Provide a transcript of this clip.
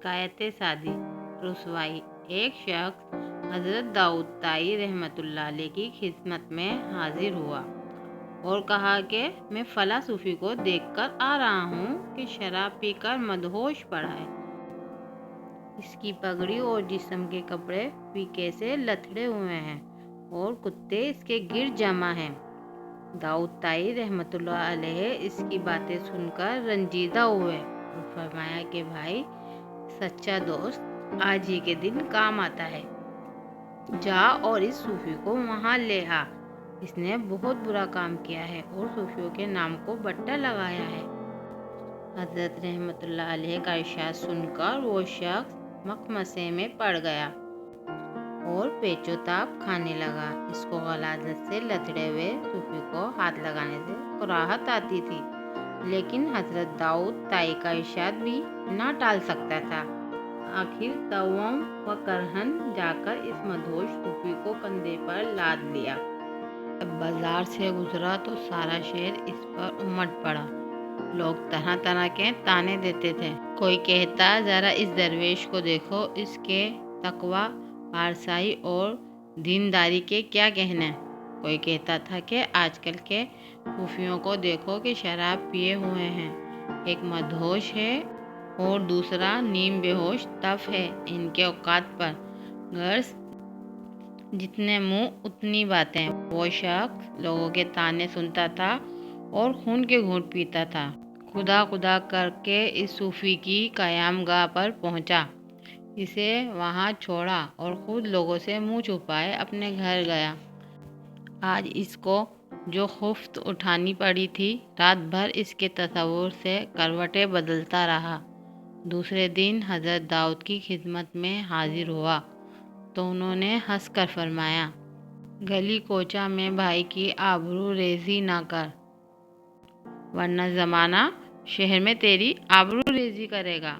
शिकायत सादी रुसवाई। एक शख्स हज़रत दाऊद ताई रहमतुल्लाह अलैह की खिदमत में हाजिर हुआ और कहा कि मैं फला सूफी को देखकर आ रहा हूँ कि शराब पीकर मदहोश पड़ा है। इसकी पगड़ी और जिस्म के कपड़े फीके से लथड़े हुए हैं और कुत्ते इसके गिर जमा हैं। दाऊद ताई रहमतुल्लाह अलैह इसकी बातें सुनकर रंजीदा हुए और फरमाया कि भाई, सच्चा दोस्त आज ही के दिन काम आता है। जा और इस सूफी को वहाँ ले आ। इसने बहुत बुरा काम किया है और सूफियों के नाम को बट्टा लगाया है। हज़रत रहमतुल्लाह अलैह का इरशाद सुनकर वो शख्स मखमसे में पड़ गया और पेचोताप खाने लगा। इसको गलाजत से लथड़े हुए सूफी को हाथ लगाने से राहत आती थी, लेकिन हज़रत दाऊद ताई का इरशाद भी ना टाल सकता था। आखिर तवम व करहन जाकर इस मदहोश सूफी को कंधे पर लाद लिया। जब बाजार से गुजरा तो सारा शहर इस पर उमड़ पड़ा। लोग तरह तरह के ताने देते थे। कोई कहता, जरा इस दरवेश को देखो, इसके तकवा, पारसाई और दीनदारी के क्या कहने। कोई कहता था कि आजकल के सूफियों को देखो कि शराब पिए हुए हैं। एक मदहोश है और दूसरा नीम बेहोश तफ है इनके औकात पर। गर्ज जितने मुंह उतनी बातें। वो शख्स लोगों के ताने सुनता था और खून के घूंट पीता था। खुदा खुदा करके इस सूफी की क़यामगाह पर पहुंचा, इसे वहां छोड़ा और खुद लोगों से मुंह छुपाए अपने घर गया। आज इसको जो खुफ्त उठानी पड़ी थी, रात भर इसके तसव्वुर से करवटें बदलता रहा। दूसरे दिन हज़रत दाऊद की खिदमत में हाजिर हुआ तो उन्होंने हंसकर फरमाया, गली कोचा में भाई की आबरू रेज़ी ना कर, वरना ज़माना शहर में तेरी आबरू रेज़ी करेगा।